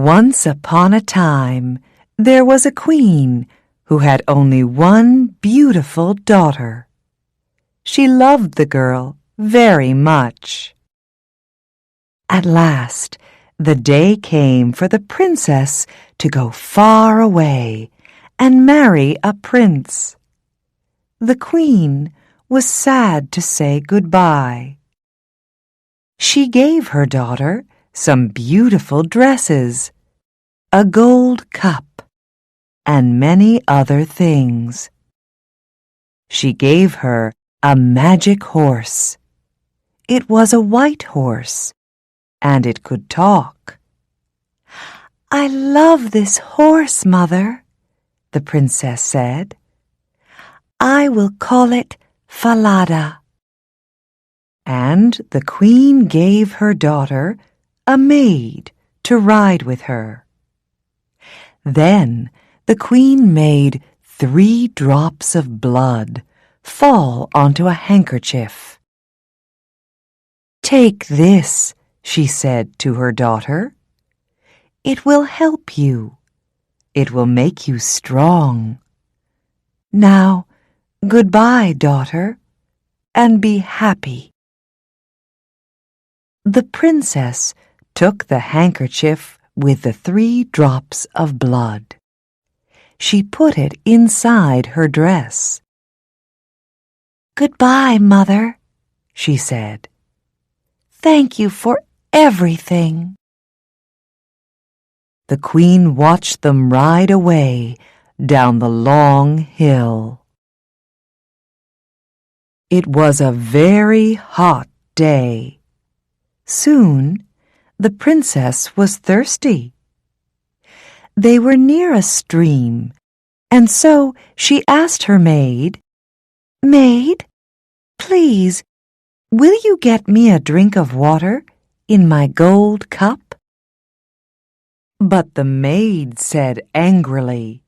Once upon a time, there was a queen who had only one beautiful daughter. She loved the girl very much. At last, the day came for the princess to go far away and marry a prince. The queen was sad to say goodbye. She gave her daughter some beautiful dresses, a gold cup, and many other things. She gave her a magic horse. It was a white horse, and it could talk. "I love this horse, Mother," the princess said. "I will call it Falada." And the queen gave her daughter a maid to ride with her. Then the queen made 3 drops of blood fall onto a handkerchief. "Take this," she said to her daughter. "It will help you. It will make you strong. Now, goodbye, daughter, and be happy." The princess took the handkerchief with the 3 drops of blood. She put it inside her dress. "Goodbye, Mother," she said. "Thank you for everything." The queen watched them ride away down the long hill. It was a very hot day. Soon, the princess was thirsty. They were near a stream, and so she asked her maid, "Maid, please, will you get me a drink of water in my gold cup?" But the maid said angrily,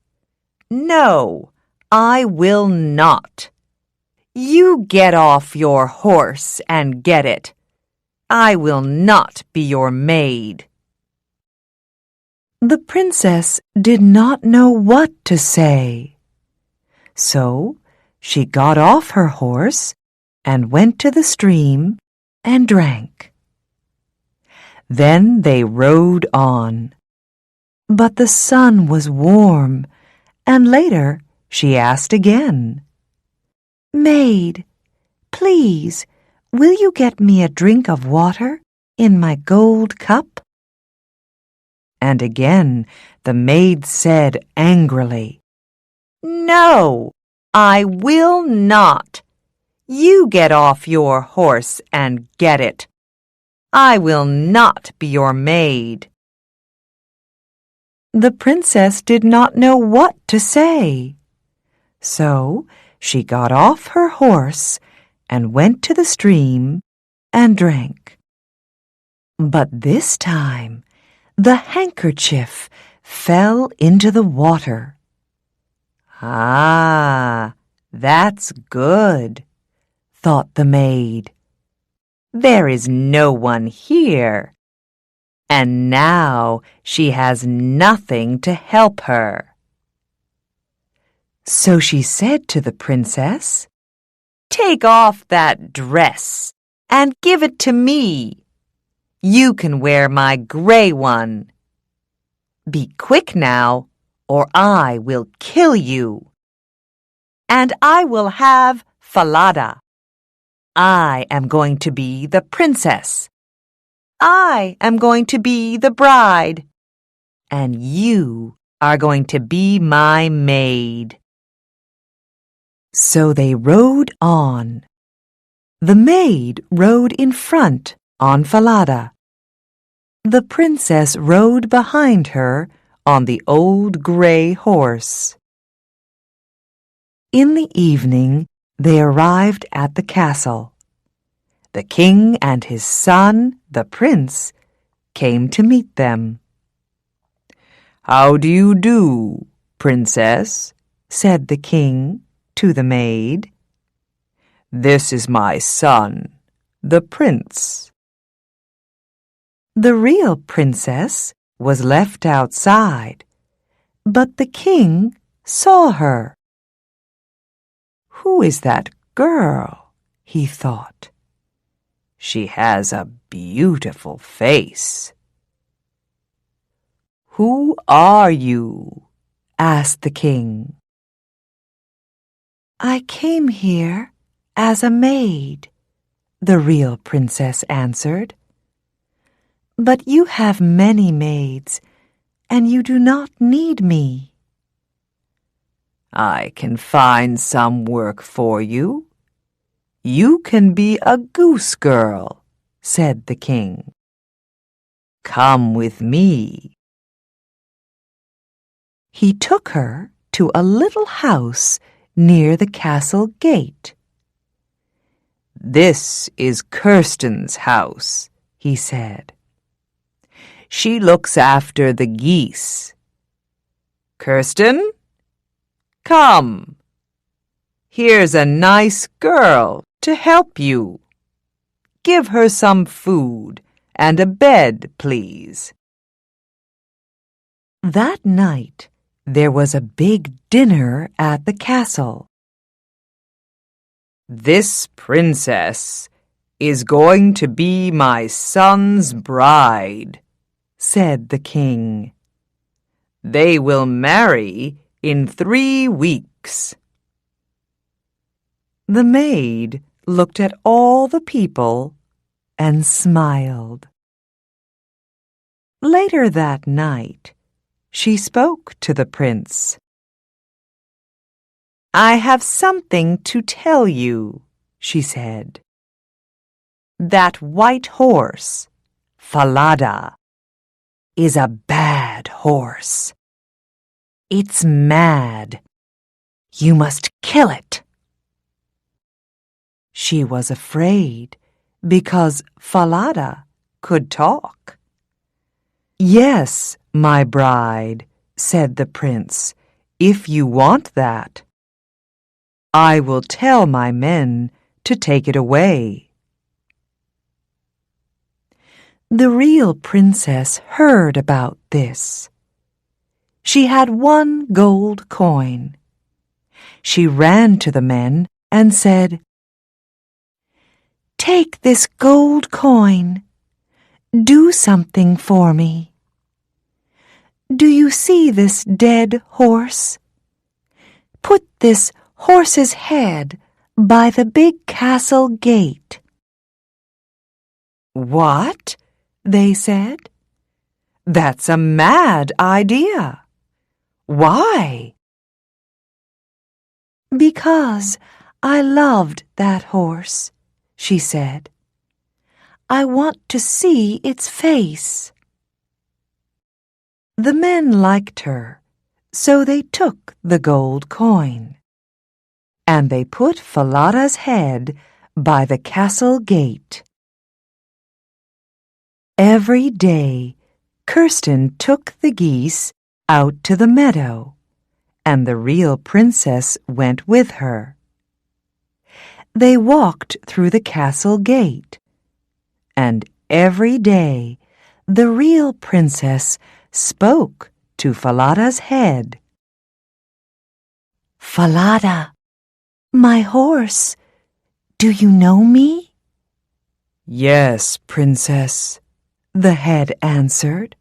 "No, I will not. You get off your horse and get it. I will not be your maid." The princess did not know what to say. So she got off her horse and went to the stream and drank. Then they rode on. But the sun was warm, and later she asked again, "Maid, please, will you get me a drink of water in my gold cup?" And again the maid said angrily, "No, I will not. You get off your horse and get it. I will not be your maid." The princess did not know what to say. So she got off her horse and went to the stream and drank. But this time the handkerchief fell into the water. "Ah, that's good," thought the maid. "There is no one here. And now she has nothing to help her." So she said to the princess, "Take off that dress and give it to me. You can wear my gray one. Be quick now, or I will kill you. And I will have Falada. I am going to be the princess. I am going to be the bride, and you are going to be my maid." So they rode on. The maid rode in front on Falada. The princess rode behind her on the old gray horse. In the evening, they arrived at the castle. The king and his son, the prince, came to meet them. "How do you do, princess?" said the king to the maid. "This is my son, the prince." The real princess was left outside, but the king saw her. "Who is that girl?" he thought. "She has a beautiful face." "Who are you?" asked the king. "I came here as a maid," the real princess answered. "But you have many maids, and you do not need me." "I can find some work for you. You can be a goose girl," said the king. "Come with me." He took her to a little house near the castle gate. "This is Kirsten's house," he said. "She looks after the geese. Kirsten, come. Here's a nice girl to help you. Give her some food and a bed, please." That night, there was a big dinner at the castle. "This princess is going to be my son's bride," said the king. "They will marry in 3 weeks." The maid looked at all the people and smiled. Later that night, she spoke to the prince. "I have something to tell you," she said. "That white horse, Falada, is a bad horse. It's mad. You must kill it." She was afraid because Falada could talk. "Yes, my bride," said the prince, "if you want that. I will tell my men to take it away." The real princess heard about this. She had 1 gold coin. She ran to the men and said, "Take this gold coin. Do something for me. Do you see this dead horse? Put this horse's head by the big castle gate." "What?" they said. "That's a mad idea. Why?" "Because I loved that horse," she said. "I want to see its face." The men liked her, so they took the gold coin. And they put Falada's head by the castle gate. Every day, Kirsten took the geese out to the meadow, and the real princess went with her. They walked through the castle gate, and every day the real princess spoke to Falada's head. "Falada, my horse, do you know me?" "Yes, princess," the head answered.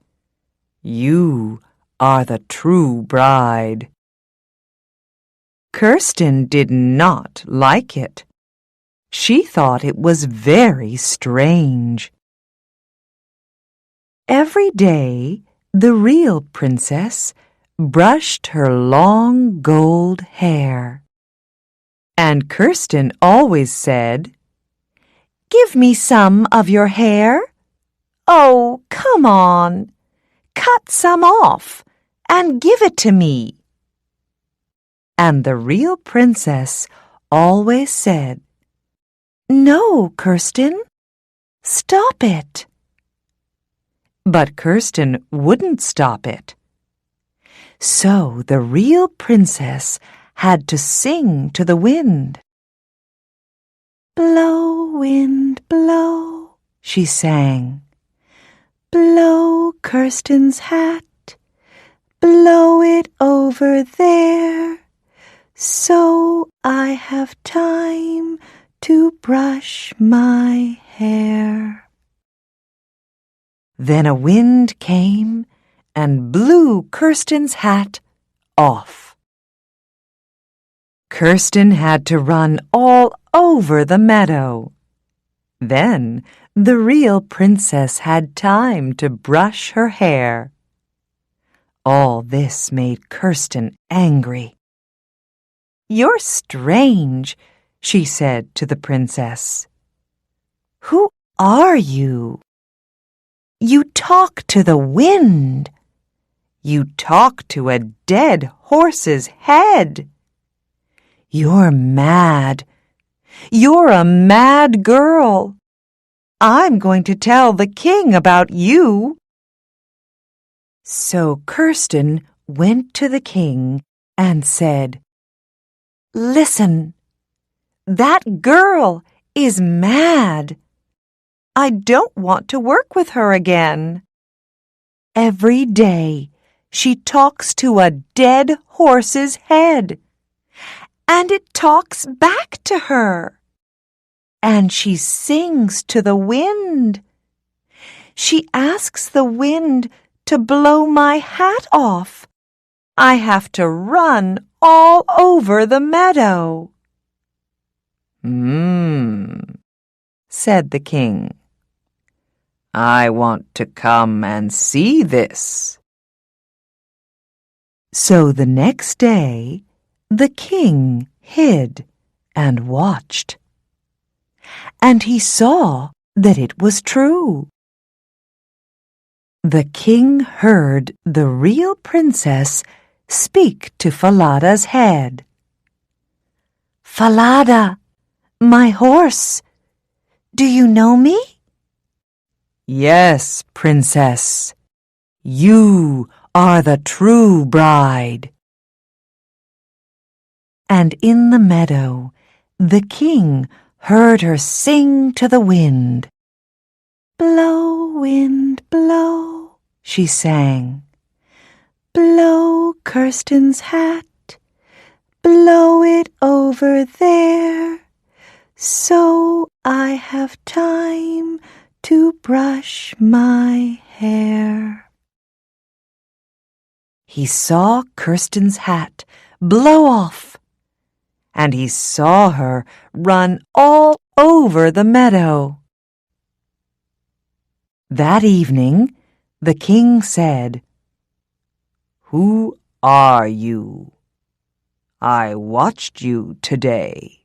"You are the true bride." Kirsten did not like it. She thought it was very strange. Every day, the real princess brushed her long gold hair. And Kirsten always said, "Give me some of your hair. Oh, come on. Cut some off and give it to me." And the real princess always said, "No, Kirsten, stop it." But Kirsten wouldn't stop it. So the real princess had to sing to the wind. "Blow, wind, blow," she sang. Blow Kirsten's hat, blow it over there, so I have time to brush my hair. Then a wind came and blew Kirsten's hat off. Kirsten had to run all over the meadow. Then the real princess had time to brush her hair. All this made Kirsten angry. "You're strange," she said to the princess. "Who are you? You talk to the wind. You talk to a dead horse's head. You're mad. You're a mad girl. I'm going to tell the king about you." So Kirsten went to the king and said, "Listen, that girl is mad. I don't want to work with her again. Every day she talks to a dead horse's head, and it talks back to her. And she sings to the wind. She asks the wind to blow my hat off. I have to run all over the meadow." Said the king. "I want to come and see this." So the next day, the king hid and watched. And he saw that it was true. The king heard the real princess speak to Falada's head. "Falada, my horse, do you know me?" "Yes, princess, you are the true bride." And in the meadow, the king heard her sing to the wind. "Blow, wind, blow," she sang. "Blow Kirsten's hat, blow it over there, so I have time to brush my hair." He saw Kirsten's hat blow off, and he saw her run all over the meadow. That evening, the king said, "Who are you? I watched you today.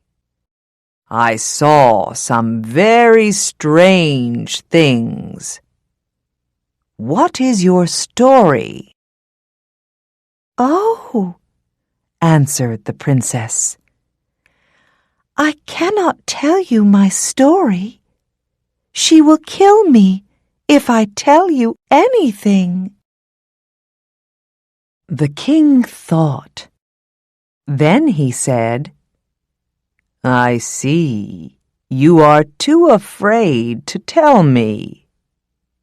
I saw some very strange things. What is your story?" "Oh," answered the princess, "I cannot tell you my story. She will kill me if I tell you anything." The king thought. Then he said, "I see. You are too afraid to tell me.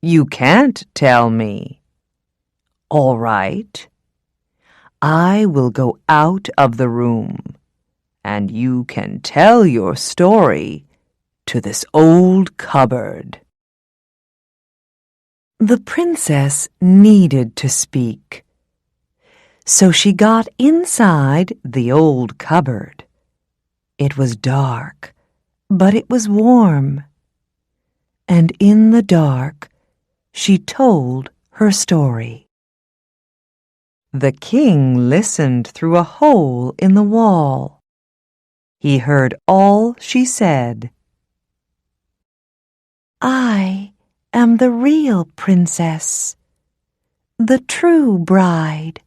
You can't tell me. All right. I will go out of the room, and you can tell your story to this old cupboard." The princess needed to speak, so she got inside the old cupboard. It was dark, but it was warm, and in the dark she told her story. The king listened through a hole in the wall. He heard all she said. "I am the real princess, the true bride.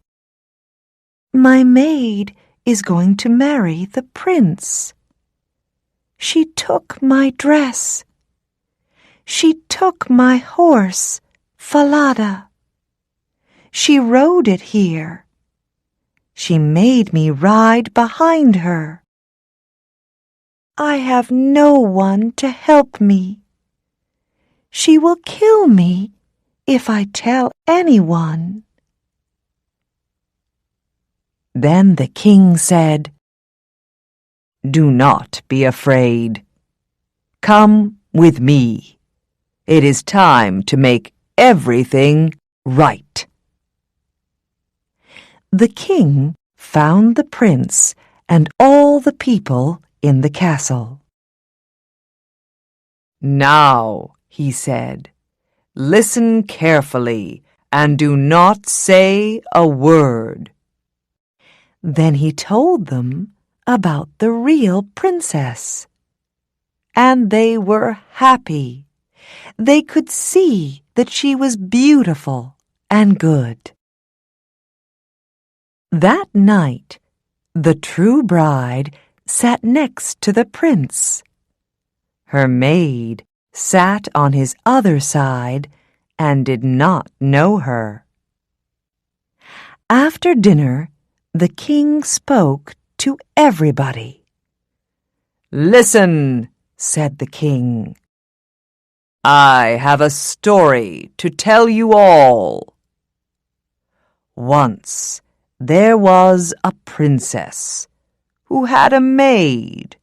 My maid is going to marry the prince. She took my dress. She took my horse, Falada. She rode it here. She made me ride behind her. I have no one to help me. She will kill me if I tell anyone?" Then the king said, "Do not be afraid. Come with me. It is time to make everything right." The king found the prince and all the people in the castle. "Now," he said, "listen carefully and do not say a word." Then he told them about the real princess. And they were happy. They could see that she was beautiful and good. That night, the true bride sat next to the prince. Her maid sat on his other side and did not know her. After dinner, the king spoke to everybody. "Listen," said the king. "I have a story to tell you all. Once there was a princess who had a maid.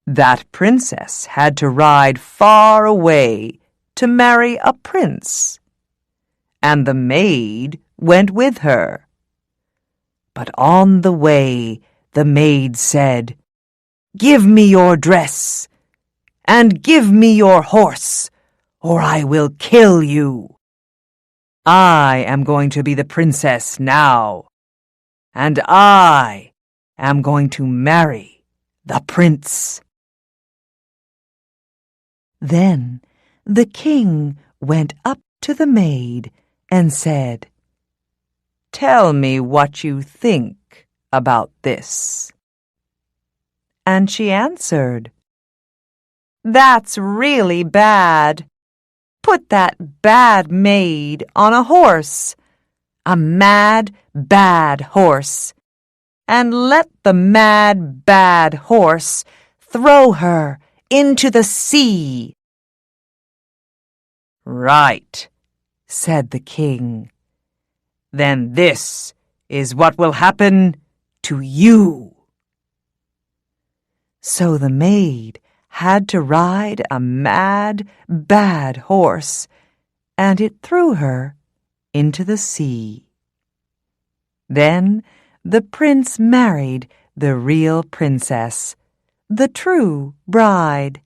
That princess had to ride far away to marry a prince, and the maid went with her. But on the way, the maid said, 'Give me your dress, and give me your horse, or I will kill you. I am going to be the princess now, and I am going to marry the prince.'" Then the king went up to the maid and said, "Tell me what you think about this." And she answered, "That's really bad. Put that bad maid on a horse, a mad, bad horse, and let the mad, bad horse throw her into the sea." "Right," said the king. "Then this is what will happen to you." So the maid had to ride a mad, bad horse, and it threw her into the sea. Then the prince married the real princess, the true bride,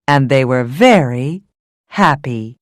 and they were very happy.